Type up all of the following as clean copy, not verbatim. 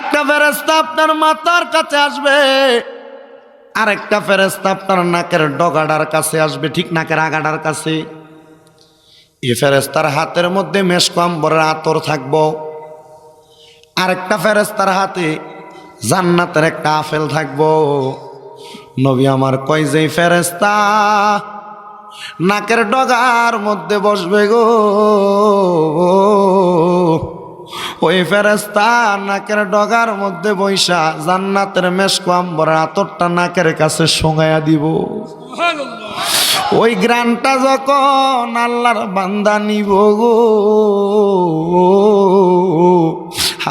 একটা ফেরেশতা আপনার মাথার কাছে আসবে, আরেকটা ফেরেশতা আপনার নাকের ডগাটার কাছে আসবে, ঠিক নাকের আগাটার কাছে। এই ফেরেশতার হাতের মধ্যে মেশক আম্বরের আতর থাকবো, আরেকটা ফেরেশতার হাতে জান্নাতের একটা আপেল থাকবো। নবী আমার কয় যে ফেরেশতা নাকের ডগার মধ্যে বসবে গো, ওই ফেরেশতা নাকের ডগার মধ্যে বৈশা জান্নাতের মেশক আম্বরের আতরটা নাকের কাছে শোঙাইয়া দিব। ওই গ্রানটা যখন আল্লাহর বান্দা নিব গো,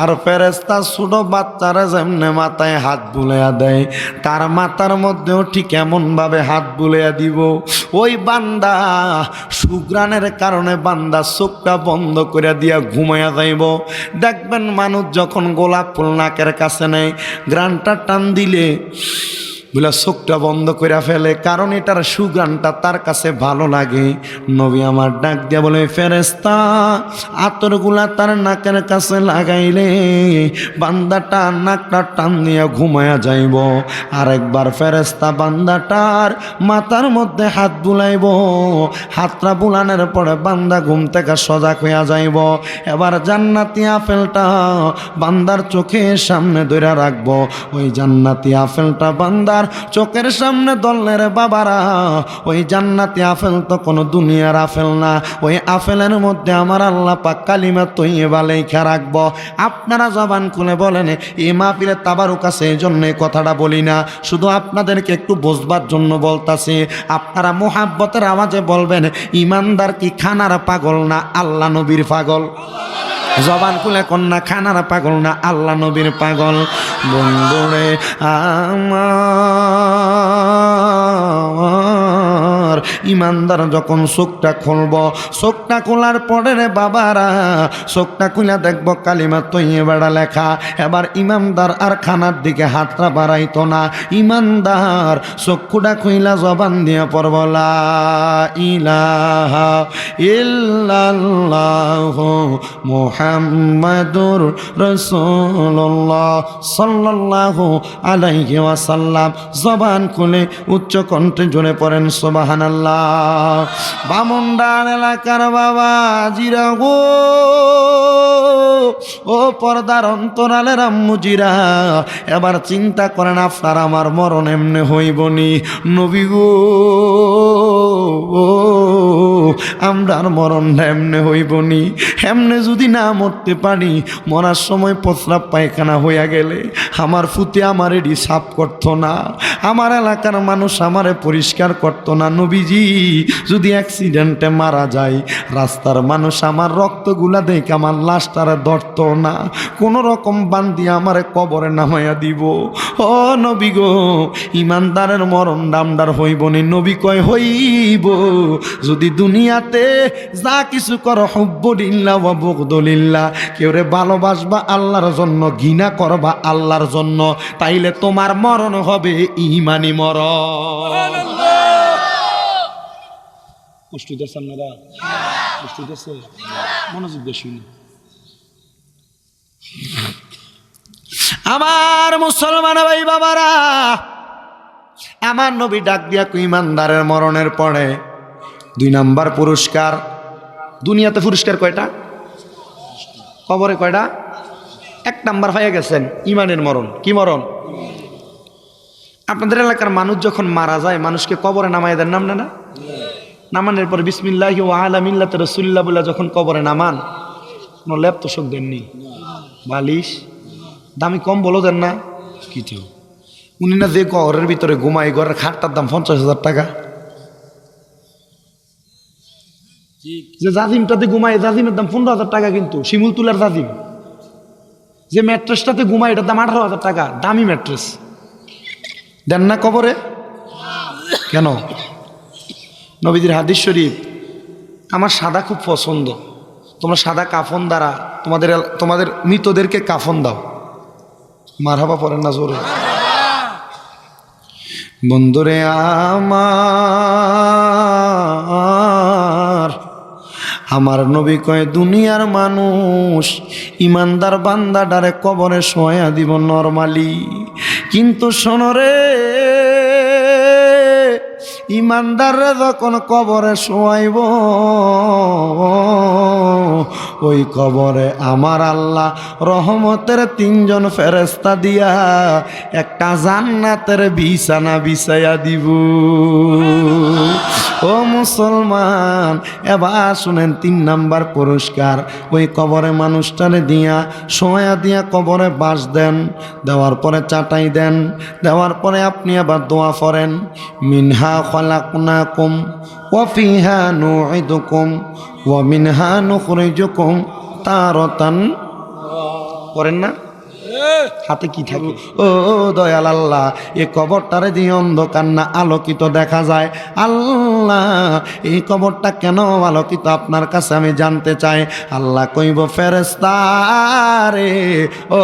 আর ফেরেশতা ছোট বাচ্চারা যেমনে মাথায় হাত বুলাইয়া দেয়, তার মাথার মধ্যেও ঠিক এমন ভাবে হাত বুলাইয়া দিব। ওই বান্দা সুগ্রানের কারণে বান্দা চোখটা বন্ধ করে দিয়া ঘুমাইয়া যাইব। দেখবেন মানুষ যখন গোলাপ ফুল নাকের কাছে নেয়, গ্রানটা টান দিলে বলে চোখটা বন্ধ করে ফেলে, কারণ এটার সুগ্রানটা তার কাছে ভালো লাগে। নবী আমার ডাক দিয়া বলে ফেরেশতা আতরগুলা তার নাকের কাছে লাগাইলে বান্দাটা নাকটা টান দিয়া ঘুমায়া যাইব। আরেকবার ফেরেশতা বান্দাটার মাথার মধ্যে হাত বুলাইব, হাতটা বুলানোর পরে বান্দা ঘুম থেকে সজাগ হইয়া যাইব। এবার জান্নাতি আপেলটা বান্দার চোখের সামনে ধরে রাখবো। ওই জান্নাতি আপেলটা বান্দার চোখের সামনে ধরলে রে বাবারা, ওই জান্নাতি আপেল তো কোনো দুনিয়ার আপেল না, ওই আপেলের মধ্যে আমার আল্লাহ পাক কালিমা তৈয়্যিবা লেখা রাখবো। আপনারা জবান খুলে বলেন এই মাহফিলে তাবারুক আছে, এই জন্য এই কথাটা বলি না, শুধু আপনাদেরকে একটু বুঝবার জন্য বলতাছি। আপনারা মুহাব্বতের আওয়াজে বলবেন ইমানদার কি খানার পাগল না আল্লাহ নবীর পাগল? জবান খুলে কন্যা খানার পাগল না আল্লাহ নবীর পাগল? বন্ধুরে আমার ইমানদার যখন চোখটা খুলব, চোখটা খোলার পরে রে বাবারা, চোখটা খুলে দেখব কালিমা তৈয়্যিবা লেখা। এবার ইমানদার আর খানার দিকে হাতটা বাড়াইতো না, ইমানদার চক্ষুটা খুইলা জবান দিয়ে পড়ব লা ইলাহা ইল্লাল্লাহু মুহাম্মাদুর রাসূলুল্লাহ সাল্লাল্লাহু আলাইহি ওয়াসাল্লাম। জবান খুলে উচ্চ কণ্ঠে জোরে পড়েন সুবহানাল্লাহ। বামুনডান এলাকার বাবা জিরা গো, ও পর্দার অন্তরালের আম্মুজিরা, এবার চিন্তা করেন আপনার আমার মরণ এমনে হইবনি। নবী গো আমরার মরণটা এমনে হইবনি। এমনে যদি না মরতে পারি, মরার সময় প্রস্রাব পায়খানা হইয়া গেলে আমার ফুতে আমার এডি সাফ করতো না, আমার এলাকার মানুষ আমারে পরিষ্কার করতো না। নবীজি যদি অ্যাক্সিডেন্টে মারা যায়, রাস্তার মানুষ আমার রক্তগুলা দেখে আমার লাশটারে ধরতো না, কোনো রকম বান্দি আমারে কবরে নামাইয়া দিব। ও নবী গো, ইমানদারের মরণ দামদার হইবনি। নবী কয় হইব যদি দুনিয়াতে যা কিছু করো হুব্বুলিল্লাহ ওয়া বুগদুলিল্লাহ, কেউ রে ভালোবাসবা আল্লাহর জন্য, ঘৃণা করবা আল্লাহর জন্য, তাইলে তোমার মরণ হবে ইমানি মরণ। কষ্ট দিতেছে আপনারা? কষ্ট দিতেছে? মনোযোগ দিয়ে শুনি। আমার মুসলমান ভাই বাবারা, আমার নবী ডাক দিয়া ইমানদারের মরণের পরে 2 নাম্বার পুরস্কার। দুনিয়াতে পুরস্কার কয়টা? কবরে কয়টা? 1 নাম্বার পাইয়া গেছেন, ইমানের মরণ। কি মরণ? আপনাদের এলাকার মানুষ যখন মারা যায়, মানুষকে কবরে নামাই দেন নাম না? নামানোর পরে বিসমিল্লাহি ওয়া আলা মিল্লাতি রাসূলিল্লাহ বলে যখন কবরে নামান, কোনো ল্যাপ তোষক দেননি, বালিশ দামি কম্বলও দেন না কিছু। উনি না যে ঘরের ভিতরে ঘুমাই, ঘরের খাটটার দাম 50,000 টাকা। যে জাজিমটাতে ঘুমায়, জাজিমের দাম 15,000 টাকা, কিন্তু শিমুল তুলার জাজিম। যে ম্যাট্রেসটাতে ঘুমায়, এটার দাম 18,000 টাকা, দামি ম্যাট্রেস। দেন না কবরে? কেন? নবীজির হাদিস শরীফ, আমার সাদা খুব পছন্দ, তোমরা সাদা কাফন দ্বারা তোমাদের মৃতদেরকে কাফন দাও। মারহাবা পড়েন না জোরে? বন্ধুরে আমার আমার নবী কয় দুনিয়ার মানুষ ইমানদার বান্দাটারে কবরে শোয়া দিব নরমালি, কিন্তু শোনো রে ইমানদাররা যখন কবরে শোয়াইব ওই কবরে আমার আল্লাহ রহমতের 3 জন ফেরেশতা দিয়া একটা জান্নাতের বিছানা বিছাইয়া দিব। ও মুসলমান, এবার শুনেন 3 নাম্বার পুরস্কার, ওই কবরে মানুষটারে দিয়া শোয়া দিয়া কবরে বাস দেন, দেওয়ার পরে চাটাই দেন, দেওয়ার পরে আপনি আবার দোয়া করেন, মিনহা খলাকনাকুম ওয়া ফিহা নুঈদুকুম ওয়া মিনহা নুখরিজুকুম তারাতান, করেন না? হাতে কি থাকে? ও দয়াল আল্লাহ, এই কবরটারে দিয়ে অন্ধকার না আলোকিত দেখা যায়। আল্লাহ এই কবরটা কেন আলোকিত আপনার কাছে আমি জানতে চাই। আল্লাহ কইব ফেরেশতা রে, ও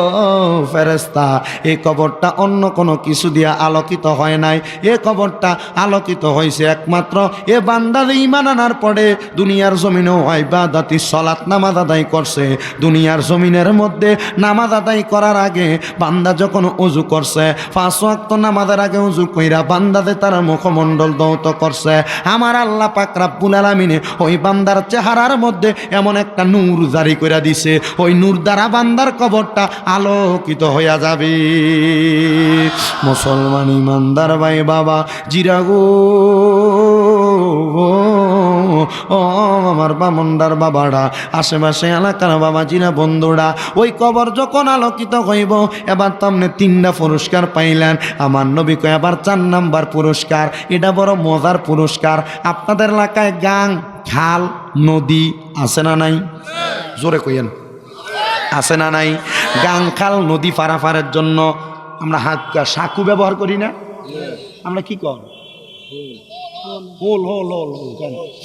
ফেরেশতা, এই কবরটা অন্য কোনো কিছু দিয়ে আলোকিত হয় নাই, এ কবরটা আলোকিত হয়েছে একমাত্র এ বান্দার ঈমান আনার পরে দুনিয়ার জমিনেও ইবাদতি সালাত নামাজ আদায় করছে। দুনিয়ার জমিনের মধ্যে নামাজ আদায় করার আগে বান্দা যখন ওযু করছে, 5 ওয়াক্ত নামাজের আগে ওযু কইরা বান্দাদের তার মুখমণ্ডল ধৌত করছে, আমার আল্লাহ পাক রব্বুল আলামিন ওই বান্দার চেহারার মধ্যে এমন একটা নূর জারি কইরা দিছে, ওই নূর দ্বারা বান্দার কবরটা আলোকিত হইয়া যাবে। মুসলমান ইমানদার ভাই বাবা জিরা গো, ও আমার বামন্ডার বাবারা, আশেপাশে এলাকার বাবা জিরা বন্ধুরা, ওই কবর যখন আলোকিত হইব এবার তো আপনি 3টা পুরস্কার পাইলেন। আমার নবী কয় এবার 4 নাম্বার পুরস্কার, এটা বড় মজার পুরস্কার। আপনাদের এলাকায় গাং খাল নদী আছে না নাই? জোরে কইেন, আছে না নাই? গাং খাল নদী পারাপারের জন্য আমরা সাঁকু ব্যবহার করি না? আমরা কি কর হোল হোল হোল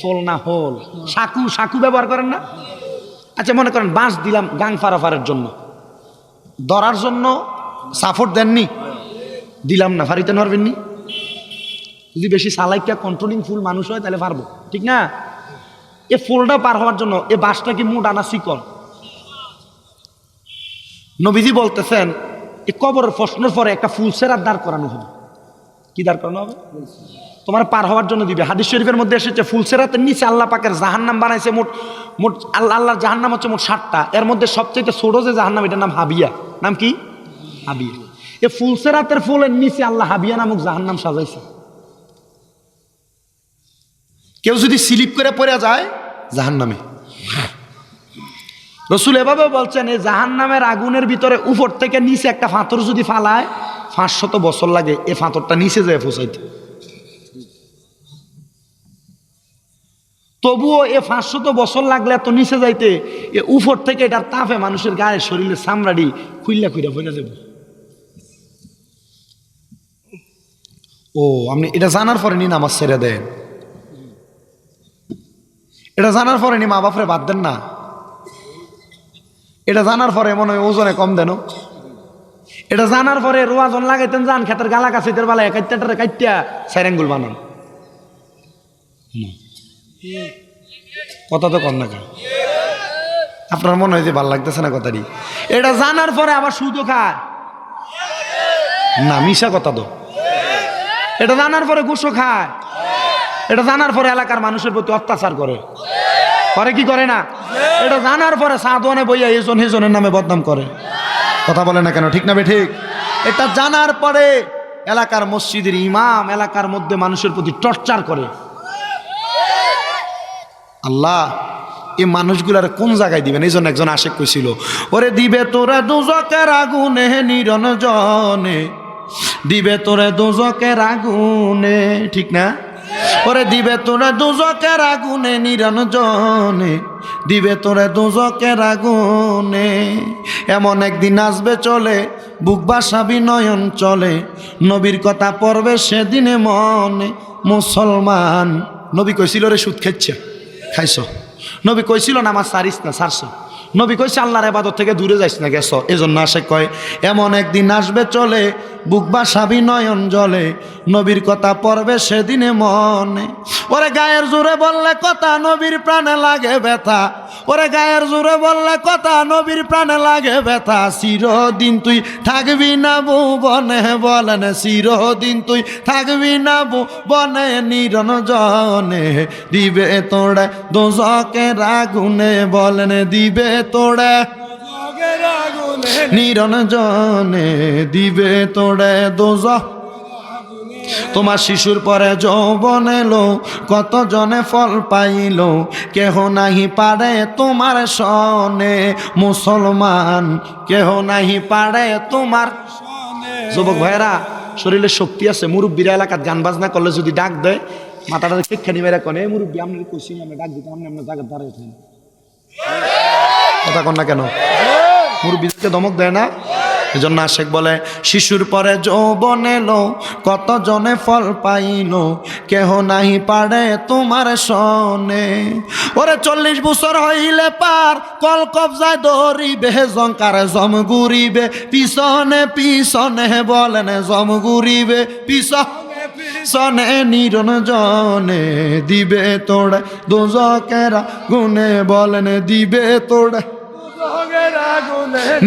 ফোল না হোল, সাঁকু সাঁকু ব্যবহার করেন না? আচ্ছা মনে করেন বাঁশ দিলাম গাং পারাপারের জন্য, ধরার জন্য সাপোর্ট দেননি, দিলাম না, ফারিতে পারবেননি। যদি বেশি সালাইকা কন্ট্রোলিং ফুল মানুষ হয় তাহলে পারবো, ঠিক না? এ ফুলটা পার হওয়ার জন্য এ বাঁশটা কি মোট আনা শিকল? নবীজি বলতেছেন এ কবরের প্রশ্নের পরে একটা ফুল সেরার দাঁড় করানো হবে। কি দাঁড় করানো হবে? তোমার পার হওয়ার জন্য দিবে। হাদিস শরীফের মধ্যে এসেছে ফুলসেরাতের নিচে আল্লাহ পাকের জাহান্নাম বানাইছে মোট মোট আল্লাহর জাহান্নাম হচ্ছে মোট 7টা, এর মধ্যে সবচেয়ে ছোট যে জাহান্নাম এটার নাম হাবিয়া। নাম কি? হাবিয়া। এই ফুলসেরাতের ফুলের নিচে আল্লাহ হাবিয়া নামক জাহান্নাম সাজাইছে। কেউ যদি স্লিপ করে পড়ে যায় জাহান্নামে, রসুল এভাবে বলছেন এই জাহান্নামের আগুনের ভিতরে উপর থেকে নিচে একটা ফাতর যদি ফালায় 500 বছর লাগে এই ফাতরটা নিচে যায় পৌঁছাইতে। তবুও এ 500 বছর লাগলে এত নিচে যাইতে, এ উপর থেকে এটার তাপে মানুষের গায়ে শরীরে চামড়াটি খুইলা খুইলা হয়ে যাব। ও আপনি এটা জানার পরে নি নামাজ ছেড়ে দেন, এটা জানার পরে নি মা বাপরে বাদ দেন না, এটা জানার পরে মনে হয় ওজনে কম দেন, এটা জানার পরে রোয়াজন লাগাইতেন যান খেতের গালা কাছিতের বেলায় কাইটাটারে কাইটা সাইরাঙ্গুল বানান। কথা তো কর না, আপনার মনে হয় যে ভাল লাগতেছে না কথাটি। এটা জানার পরে আবার সুদও খায় না, মিশা কথা তো। এটা জানার পরে ঘুষও খায়, এটা জানার পরে এলাকার মানুষের প্রতি অত্যাচার করে, করে কি করে না? এটা জানার পরে সাধনে বইয়া এজন হেজনের নামে বদনাম করে। কথা বলে না কেন? ঠিক না বে ঠিক? এটা জানার পরে এলাকার মসজিদের ইমাম এলাকার মধ্যে মানুষের প্রতি টর্চার করে। আল্লাহ এই মানুষগুলার কোন জায়গায় দিবেন? এই জন্য একজন আশেক কইছিল, ওরে দিবে তোরা দুজকের আগুনে নিরঞ্জনে, দিবে তোরে দুজকের আগুনে, ঠিক না? ওরে দিবে তোরে দুজকের আগুনে নিরঞ্জনে, দিবে তোরে দুজকের আগুনে, এমন একদিন আসবে চলে বুক বাসাবি নয়ন চলে, নবীর কথা পড়বে সেদিনে মনে। মুসলমান নবী কইছিল রে সুদ খাইছ, নবী কইছিল নামাজ সারিস না সারছ, নবী কইছে আল্লাহর ইবাদত থেকে দূরে যাইস না গেছ। এজন্য আসে কয় এমন একদিন আসবে চলে বুক বাসাবি নয়ন জলে, নবীর কথা পড়বে সেদিনে মনে। ওরে গায়ের জোরে বললে কথা, নবীর প্রাণে লাগে ব্যথা। ওরে গায়ের জোরে বললে কথা, নবীর প্রাণে লাগে ব্যথা। চিরদিন তুই থাকবি না ভুবনে, বলেন চিরদিন তুই থাকবি না ভুবনে। নিরঞ্জনে দিবে তোড়ে দোজকের আগুনে, বলেন দিবে তোড়ে নিরঞ্জনে দিবে তোড়ে দোজক। তোমার শিশুর পরে যৌবন এলো, কত জনে ফল পাইল, কেহ নাহি পারে তোমার সনে। মুসলমান কেহ নাহি পারে তোমার। যুবক ভাইয়েরা, শরীরে শক্তি আছে, মুরব্বীরা এলাকাত গান বাজনা করলে যদি ডাক দেয়, মাথাটা কেখানি মেরে কনে মুরব্বী আমি কইছি আমি ডাক দিতাম, আপনি আপনার জায়গা দাঁড়িয়ে কথা কন না কেন? মুরব্বীদেরকে ধমক দেয় না? এজন্য আশেক বলে শিশুর পরে যৌবন এলো, কত জনে ফল পাইল, কেহ নাহি পারে তোমার সনে। ওরে 40 বছর হইলে পার, কল কবজায় ধরিবে, জঙ্কার জম ঘুরিবে পিছনে পিছনে, বলেন জম ঘুরিবে পিছনে। নিরঞ্জনে দিবে তোড়ে দোজকেরা গুনে, বলেন দিবে তোড়ে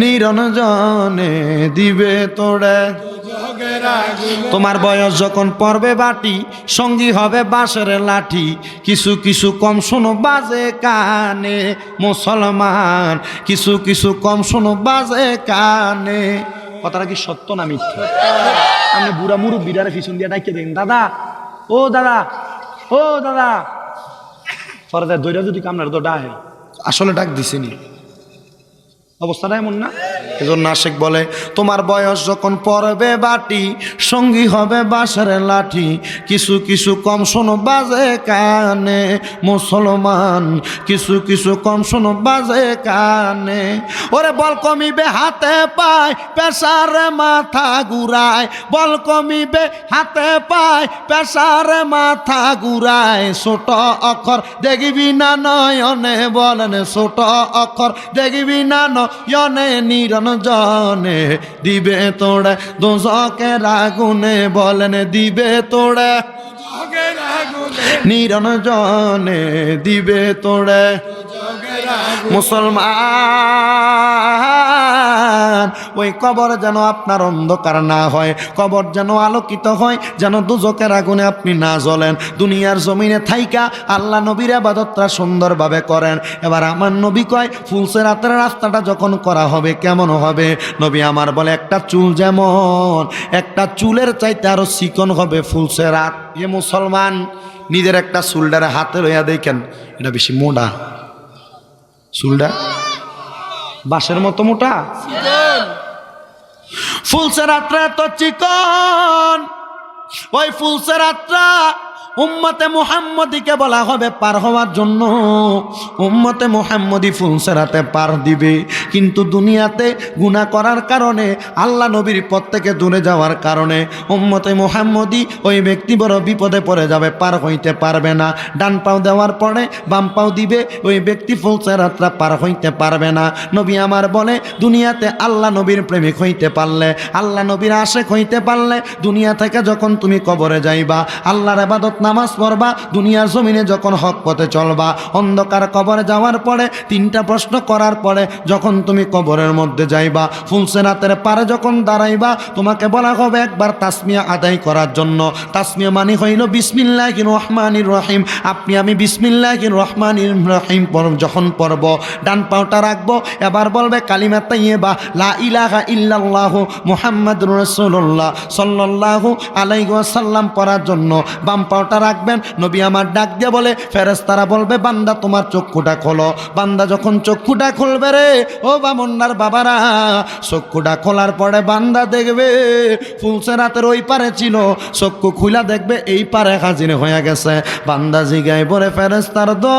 নিরঞ্জনে দিবে তোড়ে। তোমার বয়স যখন পড়বে বাটি, সঙ্গী হবে বাঁশের লাঠি, কিছু কিছু কম শোনো বাজে কানে। মুসলমান কিছু কিছু কম শোনো বাজে কানে। কথাটা কি সত্য না মিথ্যা? আমি বুড়া মুরব্বীরা পিছন দিয়ে ডাকিয়ে দেন, দাদা ও দাদা ও দাদা, পরে দৈরা যদি কামনার তো ডাহে, আসলে ডাক দিছেনি, অবস্থাটা এমন না? এজন্য আশেক বলে তোমার বয়স যখন পড়বে বাটি, সঙ্গী হবে বাঁশের লাঠি, কিছু কিছু কম শোনো বাজে কানে। মুসলমান কিছু কিছু কম শোনো বাজে কানে। ওরে বল কমিবে হাতে পায়, পেশারে মাথা ঘুরায়, বল কমিবে হাতে পায়, পেশারে মাথা ঘুরায়। ছোট অক্ষর দেখবি না নয়নে, বলেন ছোট অক্ষর দেখবি না নয়নে। নিরঞ্জনে দিবে তোড়ে দোজকের আগুনে, বলেন দিবে তোড়ে নিরঞ্জনে দিবে তোড়ে। মুসলমান ওই কবর যেন আপনার অন্ধকার না হয়, কবর যেন আলোকিত হয়, যেন দুজকের আগুনে আপনি না জ্বলেন। দুনিয়ার জমিনে থাইকা আল্লাহ নবীর ইবাদতটা সুন্দরভাবে করেন। এবার আমার নবী কয় ফুলসেরাতের রাস্তাটা যখন করা হবে কেমন হবে? নবী আমার বলে একটা চুল যেমন, একটা চুলের চাইতে আরো চিকন হবে ফুলসেরাত। এ মুসলমান নিজের একটা চুলটারে হাতে লইয়া দেখেন, এটা বেশি মোটা চুলটা, বাঁশের মতো মোটা। ফুলসেরাতটা এত চিকন, ওই ফুলসেরাতটা উম্মতে মুহাম্মদীকে বলা হবে পার হওয়ার জন্য। উম্মতে মুহাম্মদী ফুলসেরাতে পার দিবে, কিন্তু দুনিয়াতে গুনাহ করার কারণে, আল্লাহ নবীর পথ থেকে দূরে যাওয়ার কারণে উম্মতে মুহাম্মদী ওই ব্যক্তি বড় বিপদে পড়ে যাবে, পার হইতে পারবে না। ডান পাও দেওয়ার পরে বাম পাও দিবে, ওই ব্যক্তি ফুলসেরাতটা পার হইতে পারবে না। নবী আমার বলে দুনিয়াতে আল্লাহ নবীর প্রেমিক হইতে পারলে, আল্লাহ নবীর আশেক হইতে পারলে, দুনিয়া থেকে যখন তুমি কবরে যাইবা, আল্লাহর ইবাদত নামাজ পড়বা, দুনিয়ার জমিনে যখন হক পথে চলবা, অন্ধকার কবরে যাওয়ার পরে 3টা প্রশ্ন করার পরে যখন তুমি কবরের মধ্যে যাইবা, ফুলসেরাতের পারে যখন দাঁড়াইবা, তোমাকে বলা হবে একবার তাসমিয়া আদায় করার জন্য। তাসমিয়া মানে হইল বিসমিল্লাহির রহমানির রহিম। আপনি আমি বিসমিল্লাহির রহমানির রহিম যখন পড়ব, ডান পাওটা রাখবো, এবার বলবে কালিমা তাইয়্যিবা লা ইলাহা ইল্লাল্লাহু মুহাম্মাদুর রাসূলুল্লাহ সাল্লাল্লাহু আলাইহি ওয়াসাল্লাম পড়ার জন্য বাম পাওটা রাখবেন। নবী আমার ডাক দিয়ে বলে ফেরেশতারা বলবে বান্দা তোমার চক্ষুটা খোলো। বান্দা যখন চক্ষুটা খুলবে, রে ও বামন্নার বাবারা, চক্ষুটা খোলার পরে বান্দা দেখবে ফুলসেরাতের ওই পারে ছিল, চক্ষু খুলা দেখবে এই পারে হাজির হয়ে গেছে। বান্দা জিগায় বলে ফেরেশতার দল,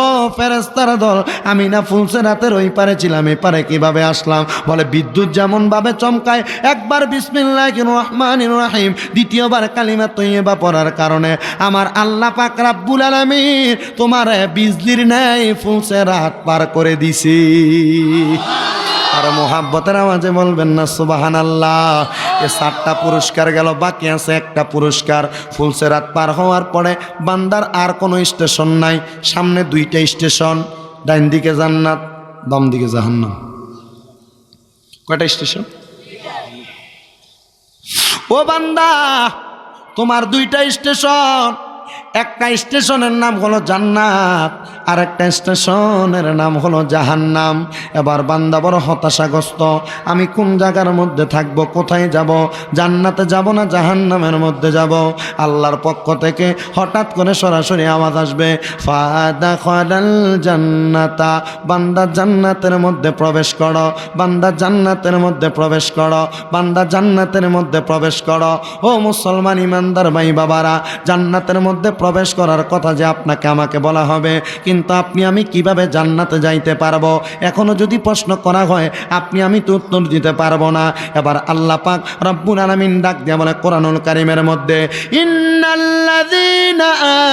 ও ফেরেশতার দল, আমি না ফুলসেরাতের ওই পারে ছিলাম, এই পারে কিভাবে আসলাম? বলে বিদ্যুৎ যেমন ভাবে চমকায় একবার বিসমিল্লাহির রহমানির রহিম, দ্বিতীয়বার কালিমা তাইয়্যিবা পড়ার কারণে আমার আল্লাহ পাক রব্বুল আলামিন তোমার বিজলির ন্যায় ফুলসেরাত পার করে দিছি। আর মোহাব্বতের আওয়াজে বলবেন না সুবহানাল্লাহ। এ 7টা পুরস্কার গেল, বাকি আছে একটা পুরস্কার। ফুলসেরাত পার হওয়ার পরে বান্দার আর কোনো স্টেশন নাই, সামনে 2টা স্টেশন, ডাইন দিকে জান্নাত, বাম দিকে জাহান্নাম। কয়টা স্টেশন? ও বান্দা, তোমার 2টা স্টেশন। একটা স্টেশনের নাম হলো জান্নাত, আর একটা স্টেশনের নাম হলো জাহান্নাম। এবার বান্দা বড় হতাশাগ্রস্ত, আমি কোন জায়গার মধ্যে থাকবো, কোথায় যাব? জান্নাতে যাব না জাহান্নামের মধ্যে যাব? আল্লাহর পক্ষ থেকে হঠাৎ করে সরাসরি আওয়াজ আসবে, ফাদাখালাল জান্নাতা, বান্দা জান্নাতের মধ্যে প্রবেশ করো, বান্দা জান্নাতের মধ্যে প্রবেশ করো, বান্দা জান্নাতের মধ্যে প্রবেশ করো। ও মুসলমান ইমানদার ভাই বাবারা, জান্নাতের মধ্যে প্রবেশ করার কথা যে আপনাকে আমাকে বলা হবে, কিন্তু আপনি আমি কিভাবে জান্নাতে যাইতে পারবো? এখনো যদি প্রশ্ন করা হয়, আপনি আমি তো উত্তর দিতে পারবো না। এবার আল্লাহ পাক রব্বুল আলামিন ডাক দিয়ে বলে কোরআনুল কারীমের মধ্যে, ইন্নাল্লাযীনা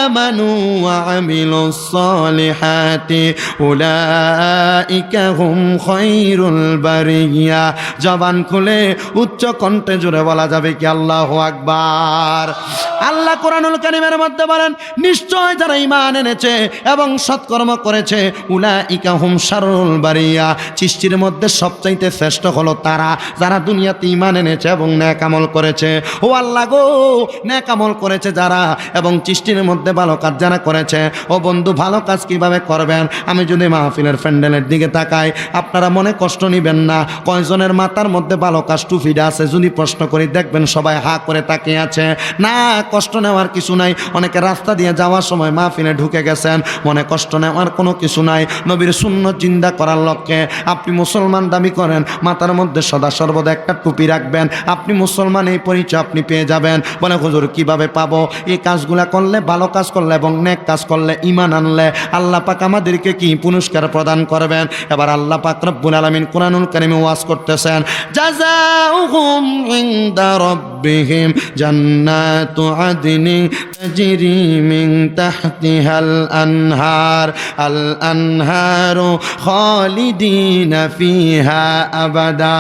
আমানু ওয়া আমিলুস সালিহাতি উলাইকা হুম খায়রুল বারিয়া। জবান খুলে উচ্চ কণ্ঠে জোরে বলা যাবে কি আল্লাহু আকবার। আল্লাহ কোরআনুল কারীমের মধ্যে বলেন, নিশ্চয় যারা ঈমান এনেছে এবং সৎকর্ম করেছে, উলাইকা হুম শাররুল বারিয়া, সৃষ্টির মধ্যে সবচাইতে শ্রেষ্ঠ হলো তারা যারা দুনিয়াতে ঈমান এনেছে এবং নেক আমল করেছে। ও আল্লাহ গো, নেক আমল করেছে যারা এবং সৃষ্টির মধ্যে ভালো কাজ যারা করেছে। ও বন্ধু, ভালো কাজ কিভাবে করবেন? আমি যদি মাহফিলের প্যান্ডেলের দিকে তাকাই, আপনারা মনে কষ্ট নেবেন না। কয়জনের মাথার মধ্যে ভালো কাজ টুপিটা আছে যদি প্রশ্ন করি, দেখবেন সবাই হা করে তাকিয়ে আছে। না, কষ্ট নেওয়ার কিছু নাই। অনেকে রাস্তা দিয়ে যাওয়ার সময় মাহফিলে ঢুকে গেছেন, মনে কষ্ট নেওয়ার কোনো কিছু নাই। নবীর সুন্নাত জিন্দা করার লক্ষ্যে আপনি মুসলমান দাবি করেন, মাথার মধ্যে সদা সর্বদা একটা টুপি রাখবেন, আপনি মুসলমান এই পরিচয় আপনি পেয়ে যাবেন। বলে হুজুর কিভাবে পাবো? এই কাজগুলা করলে, ভালো কাজ করলে এবং নেক কাজ করলে, ঈমান আনলে আল্লাহ পাক আমাদেরকে কি পুরস্কার প্রদান করবেন? এবার আল্লাহ পাক রব্বুল আলামিন কোরআনুল কারীমে ওয়াজ করতেছেন, জাযাউহুম ইনদা রাব্বিহিম জান্নাতু আদনি তাজরি মিন তাহতিহাল আনহার, আল আনহারু খালিদিনা ফিহা আবাদা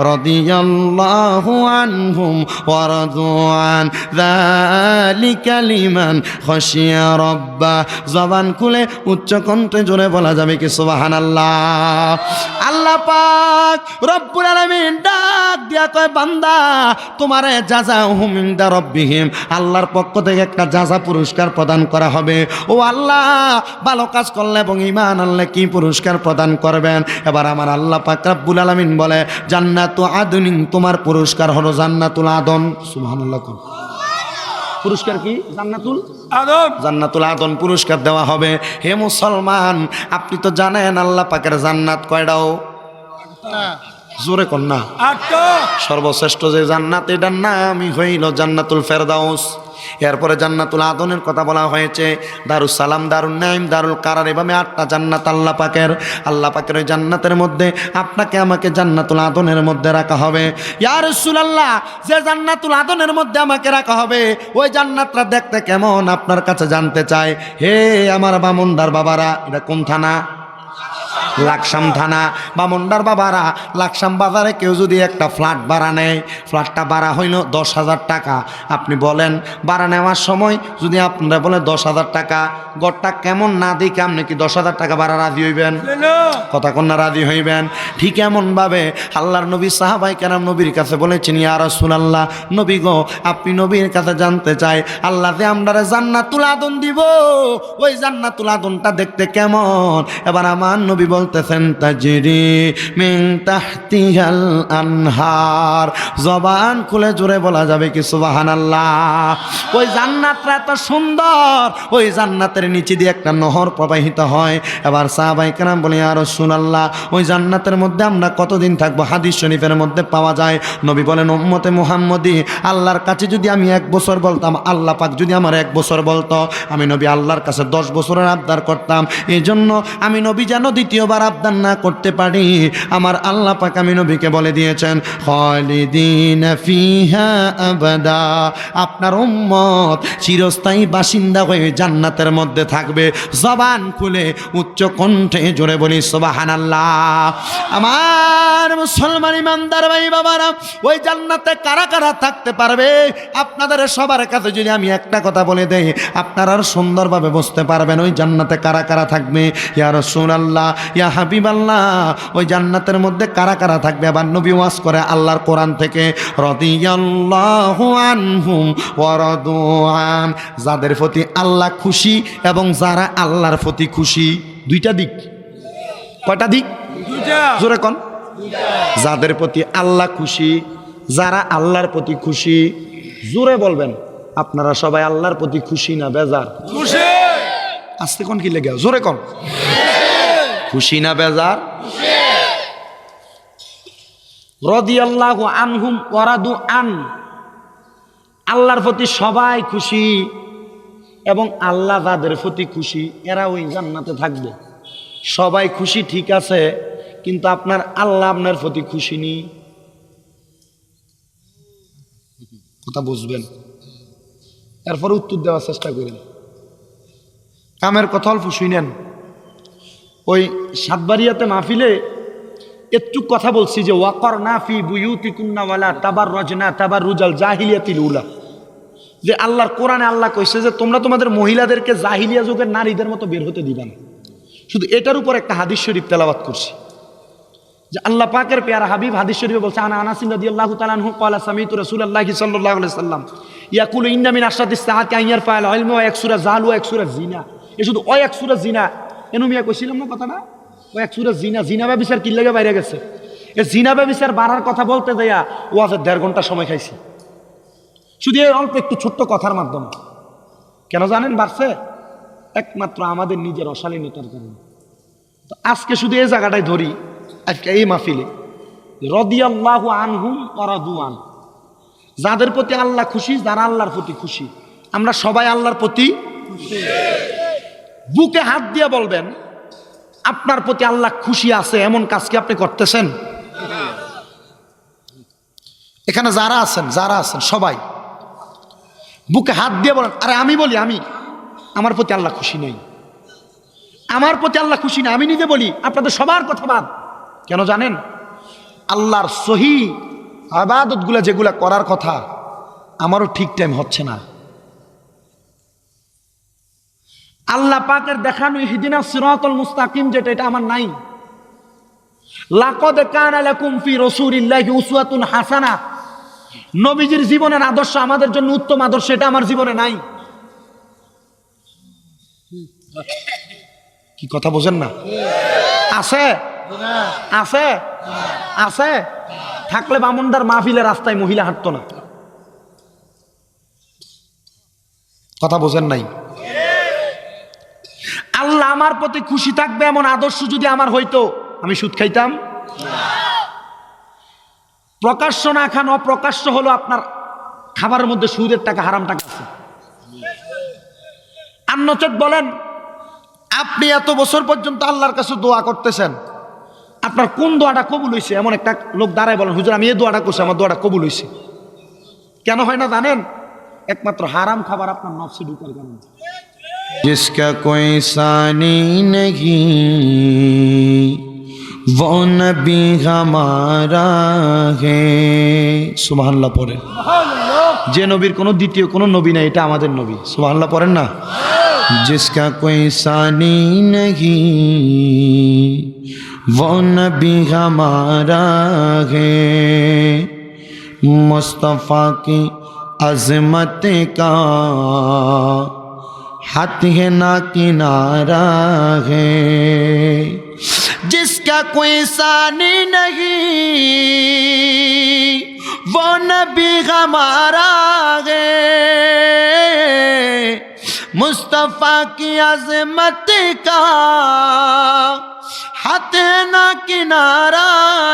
রাদিয়াল্লাহু আনহুম ওয়া রাদু আন যালিকা লিমান খাশিয়া রাব্বা। জবান খুলে উচ্চ কণ্ঠে জোরে বলা যাবে কি সুবহানাল্লাহ। আল্লাহ পাক রব্বুল আলামিন ডাক দিয়া কয়, বান্দা তোমারে জাযাউহুম ইনদা রাব্বিহিম, আল্লাহর পক্ষ থেকে একটা জাযা পুরস্কার প্রদান করা হবে। ও আল্লাহ, ভালো কাজ করলে এবং ঈমান আনলে কি পুরস্কার প্রদান করবেন? এবার আমার আল্লাহ পাক রব্বুল আলামিন বলে, জান্নাতু আদনিন, তোমার পুরস্কার হলো জান্নাতুল আদন। সুবহানাল্লাহ। পুরস্কার কি? জান্নাতুল আদন। জান্নাতুল আদন পুরস্কার দেওয়া হবে। হে মুসলমান, আপনি তো জানেন আল্লাহ পাকের জান্নাত কয়টাও? জোরে কর না। 8টা। সর্বশ্রেষ্ঠ যে জান্নাত, এটার নামই হইল জান্নাতুল ফেরদাউস। এরপরে জান্নাতুল আদনের কথা বলা হয়েছে, দারুস সালাম, দারুন নাইম, দারুল কারার, এভাবে 8টা জান্নাত আল্লাহ পাকের। আল্লাহ পাকের ওই জান্নাতের মধ্যে আপনাকে আমাকে জান্নাতুল আদনের মধ্যে রাখা হবে। ইয়া রাসূলুল্লাহ, যে জান্নাতুল আদনের মধ্যে আমাকে রাখা হবে, ওই জান্নাতটা দেখতে কেমন আপনার কাছে জানতে চাই। হে আমার বামুনদার বাবারা, এটা কোন থানা? লাকসাম থানা। বামুনদার বাবারা, লাকসাম বাজারে কেউ যদি একটা ফ্ল্যাট ভাড়া নেয়, ফ্ল্যাটটা ভাড়া হইল 10,000 টাকা। আপনি বলেন, ভাড়া নেওয়ার সময় যদি আপনারা বলে 10,000 টাকা, গড়টা কেমন না দেখে আপনি কি 10,000 টাকা ভাড়া রাজি হইবেন? কথা কন্যা রাজি হইবেন? ঠিক এমনভাবে আল্লাহর নবী সাহাবাই কেরাম নবীর কাছে বলেছেন, ইয়া রাসূলুল্লাহ, নবী গো, আপনি নবীর কাছে জানতে চাই, আল্লাহ যে আমরারে জান্নাতুল আদন দিব, ওই জান্নাতুল আদনটা দেখতে কেমন? এবার আমার নবী বলতেছেন, তাজরি মিন তাহতিহাল আনহার। জবান খুলে জোরে বলা যাবে কি সুবহানাল্লাহ। ওই জান্নাতটা এত সুন্দর, ওই জান্নাতের নিচে দিয়ে একটা নহর প্রবাহিত হয়। এবার সাহাবায়ে কেরাম বলে, ইয়া রাসূলুল্লাহ, ওই জান্নাতের মধ্যে আমরা কতদিন থাকবো? হাদিস শরীফের মধ্যে পাওয়া যায়, নবী বলেন, উম্মতে মুহাম্মদী, আল্লাহর কাছে যদি আমি 1 বছর বলতাম, আল্লাহ পাক যদি আমার 1 বছর বলতো, আমি নবী আল্লাহর কাছে 10 বছরের আবদার করতাম। এই জন্য আমি নবী যেন দ্বিতীয়বার একবার আবদার না করতে পারি, আমার আল্লাহ পাক আমি নবীকে বলে দিয়েছেন খালিদিনা ফিহা আবাদা, আপনার উম্মত চিরস্থায়ী বাসিন্দা হয়ে জান্নাতের মধ্যে থাকবে। জবান খুলে উচ্চ কণ্ঠে জোরে বলি সুবহানাল্লাহ। আমার মুসলমান ইমানদার ভাই বাবারা, ওই জান্নাতে কারা কারা থাকতে পারবে? আপনাদের সবার কাছে যদি আমি একটা কথা বলে দেই, আপনারা আর সুন্দরভাবে বুঝতে পারবেন ওই জান্নাতে কারা কারা থাকবে। ইয়া রাসূলুল্লাহ, ইয়া হাবিবাল্লাহ, ওই জান্নাতের মধ্যে কারা কারা থাকবে? আবার নবী ওয়াজ করে আল্লাহর কোরআন থেকে, রাদিয়াল্লাহু আনহুম ওয়া রাদু আন, যাদের প্রতি আল্লাহ খুশি এবং যারা আল্লাহর প্রতি খুশি। দুইটা দিক। কয়টা দিক? জোরে কোন? যাদের প্রতি আল্লাহ খুশি, যারা আল্লাহর প্রতি খুশি। জোরে বলবেন। আপনারা সবাই আল্লাহর প্রতি খুশি না বেজার? খুশি। আস্তে কোন কি লেগে? জোরে কোন? খুশি না বেজার? রাদিয়াল্লাহু আনহুম ওয়া রাদু আন, আল্লাহর প্রতি সবাই খুশি এবং আল্লাহ যাদের প্রতি খুশি এরা ওই জান্নাতে থাকবে। সবাই খুশি ঠিক আছে, কিন্তু আপনার আল্লাহ আপনার প্রতি খুশি নি। কথা বুঝবেন, এরপর উত্তর দেওয়ার চেষ্টা করেন। কামের কথা অল্প শুনেন। ওই সাতবাড়িয়াতে মাহফিলে একটু কথা বলছি যে ওয়াকরনা ফি বুয়ুতিকুন্না ওয়ালা তাবাররাজনা তাবাররুজাল জাহিলিয়াতিল উলা, যে আল্লাহর কোরআনে আল্লাহ কইছে যে তোমরা তোমাদের মহিলাদেরকে জাহিলিয়া যুগের নারীদের মতো বের হতে দিবা না। শুধু এটার উপর একটা হাদিস শরীফ তেলাওয়াত করছি যে আল্লাহ পাকের পেয়ারা হাবিব হাদিস শরীফে বলছে, আনা আনাস রাদিয়াল্লাহু তাআলা আনহু ক্বালা সামিতু রাসূলুল্লাহি সাল্লাল্লাহু আলাইহি সাল্লাম ইয়াকুলু ইন্না মিন আশরাতিস সাআতি আন ইয়ারফা'আল ইলমু ওয়া ইয়াকসুরা জাহলু ওয়া ইয়াকসুরা জিনা। এ শুধু ওয়া ইয়াকসুরা জিনা এনু মিয়া কইছিলাম না কথাটা? ওয়া ইয়াকসুরা জিনা, জিনা ব্যভিচার কি লাগা বাইরে গেছে। এই জিনা ব্যভিচার বাড়ার কথা বলতে যাইয়া ওয়াজের 1.5 ঘন্টা সময় খাইছি, শুধু এই অল্প একটু ছোট্ট কথার মাধ্যমে। কেন জানেন বাড়ছে? একমাত্র আমাদের নিজের অশালীনতার কারণে। তো আজকে শুধু এই জায়গাটাই ধরি, আজকে এই মাহফিলে রাদিয়াল্লাহু আনহুম ওয়া রাদু আন, যাদের প্রতি আল্লাহ খুশি, যারা আল্লাহর প্রতি খুশি। আমরা সবাই আল্লাহর প্রতি খুশি। বুকে হাত দিয়ে বলবেন আপনার প্রতি আল্লাহ খুশি আছে এমন কাজ কি আপনি করতেছেন? এখানে যারা আছেন সবাই বুকে হাত দিয়ে বলেন, আরে আমি বলি আমি আমার প্রতি আল্লাহ খুশি নেই, আমার প্রতি আল্লাহ খুশি না। আমি নিজে বলি, আপনাদের সবার কথা বাদ। কেন জানেন? আল্লাহর সহি ইবাদতগুলা যেগুলা করার কথা আমারও ঠিক টাইম হচ্ছে না। আল্লাহ পাকের দেখানো ইহদিনাস সিরাতাল মুস্তাকিম যেটা, এটা আমার নাই। লাকাদ কানা লাকুম ফি রাসূলিল্লাহি উসওয়াতুন হাসানা, নবীজির জীবনের আদর্শ আমাদের জন্য উত্তম আদর্শ, এটা আমার জীবনে নাই। কি কথা বোঝেন না? আছে আছে আছে। থাকলে বামুনদার মাহফিলের রাস্তায় মহিলা হাঁটতো না। কথা বোঝেন নাই? আল্লাহ আমার প্রতি খুশি থাকবে এমন আদর্শ যদি আমার হইতো, আমি সুদ খাইতাম? প্রকাশ্য না খান অপ্রকাশ্য হলো আপনার খাবারের মধ্যে সুদের টাকা, হারাম টাকা আছে। আর নচেত বলেন আপনি এত বছর পর্যন্ত আল্লাহর কাছে দোয়া করতেছেন, আপনার কোন দোয়াটা কবুল হয়েছে? এমন একটা লোক দাঁড়ায় বলেন, হুজুর আমি এই দোয়াটা করছি, আমার দোয়াটা কবুল হয়েছে। কেন হয় না জানেন? একমাত্র হারাম খাবার আপনার নফসে ঢুকার কারণে। जिसका कोई सानी नहीं वो नबी हमारा है। সুবহানাল্লাহ পড়েন। যে নবীর কোনো দ্বিতীয় কোনো নবী নাই, এটা আমাদের নবী। সুবহানাল্লাহ পড়েন না? जिसका कोई सानी नहीं वो नबी हमारा है, मुस्तफ़ा की अज़मत का हाथ है ना किनारा है। जिसका कोई सानी नहीं वो नबी हमारा है, मुस्तफ़ा की अज़मत का हाथ है ना किनारा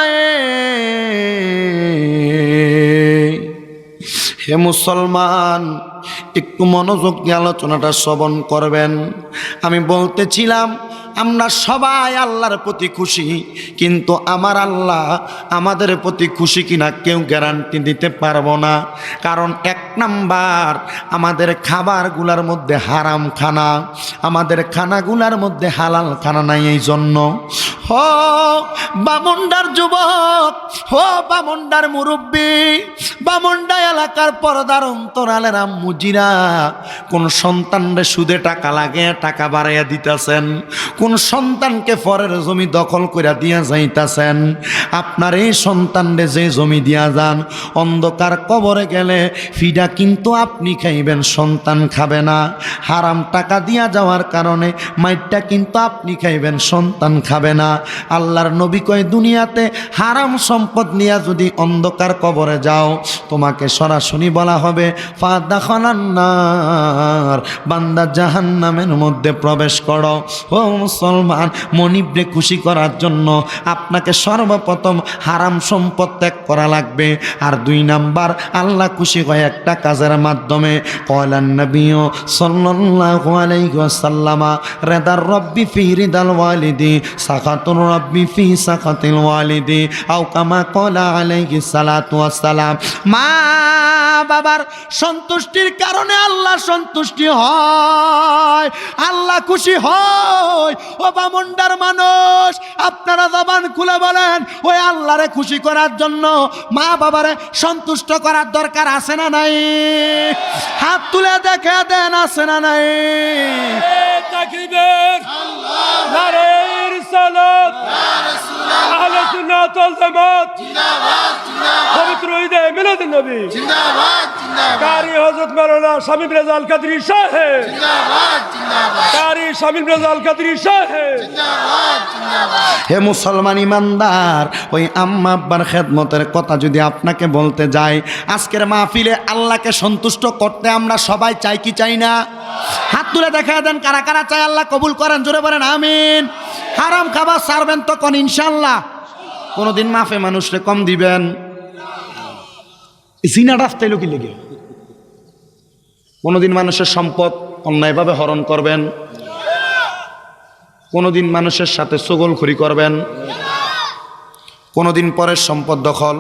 है। হে মুসলমান, একটু মনোযোগ দিয়ে আলোচনাটা শ্রবণ করবেন। আমি বলতেছিলাম আমরা সবাই আল্লাহর প্রতি খুশি, কিন্তু আমার আল্লাহ আমাদের প্রতি খুশি কিনা কেউ গ্যারান্টি দিতে পারবো না। কারণ এক নাম্বার, আমাদের খাবারগুলার মধ্যে হারাম খানা, আমাদের খানাগুলার মধ্যে হালাল খানা নাই। এই জন্য হো বামুন্ডার যুবক, হো বামুন্ডার মুরব্বী, বামুন্ডা এলাকার পর্দার অন্তরালের আম্মুজিরা, কোন সন্তানরে সুদে টাকা লাগে টাকা বাড়াইয়া দিতেছেন, কোন সন্তানকে পরের জমি দখল কইরা দিয়া যাইতাছেন। আপনার এই সন্তানরে যে জমি দিয়া যান, অন্ধকার কবরে গেলে ফিডা কিন্তু আপনি খাইবেন, সন্তান খাবে না। হারাম টাকা দিয়া যাওয়ার কারণে মাইটটা কিন্তু আপনি খাইবেন, সন্তান খাবে না। আল্লাহর নবী কয়, দুনিয়াতে হারাম সম্পদ নিয়ে যদি অন্ধকার কবরে যাও, তোমাকে সরাসরি বলা হবে ফাদাখানান্নার, বান্দা জাহান্নামের মধ্যে প্রবেশ করো। ও মুসলমান, মনিবরে খুশি করার জন্য আপনাকে সর্বপ্রথম হারাম সম্পদ ত্যাগ করা লাগবে। আর 2 নাম্বার, আল্লাহ খুশি হয় একটা কাজের মাধ্যমে। কয়লান নবী সাল্লাল্লাহু আলাইহি ওয়াসাল্লাম, রিদার রব্বি ফি রিদাল ওয়ালিদি, সাখাতুর রব্বি ফি সাখাতিল ওয়ালিদি, আও কামা ক্বালা আলাইহিস সালাতু ওয়াসসালাম। মা বাবার সন্তুষ্টির কারণে আল্লাহ সন্তুষ্টি হয়, আল্লাহ খুশি হয়। ও বামুন্ডার মানুষ, আপনারা জবান খুলে বলেন, ওই আল্লাহরে খুশি করার জন্য মা বাবারে সন্তুষ্ট করার দরকার আছে না নাই? হাত তুলে দেখে দেন, আছে না নাই? তাকবীর, নারে রিসালাত, আহলে সুন্নাত ওয়াল জামাত জিন্দাবাদ, জিন্দাবাদ। পবিত্র ঈদে মিলাদুন নবী জিন্দাবাদ, জিন্দাবাদ। কারি হযরত মাওলানা শামীম রেজা আল কাদরি সাহেব জিন্দাবাদ, জিন্দাবাদ। কারি শামীম রেজা আল কাদরি সাহেব জিন্দাবাদ, জিন্দাবাদ। হে মুসলমান ইমানদার, ওই আম্মা আব্বার খেদমতের কথা যদি আপনাকে বলতে যাই, আজকের মাহফিলে আল্লাহকে সন্তুষ্ট করতে আমরা সবাই চাই কি চাই না? হাত তুলে দেখা দেন কারা কারা চাই, আল্লাহ কবুল করেন, জোরে বলেন আমিন। হারাম খাবার ছাড়বেন তো কোন ইনশাআল্লাহ? কোনদিন মাফে মানুষরে কম দিবেন? জিনা রাস্তাইলো কি লেগে? কোনদিন মানুষের সম্পদ অন্যায়ভাবে হরণ করবেন? কোনদিন মানুষের সাথে চগলখড়ি করবেন? কোনদিন পরের সম্পদ দখল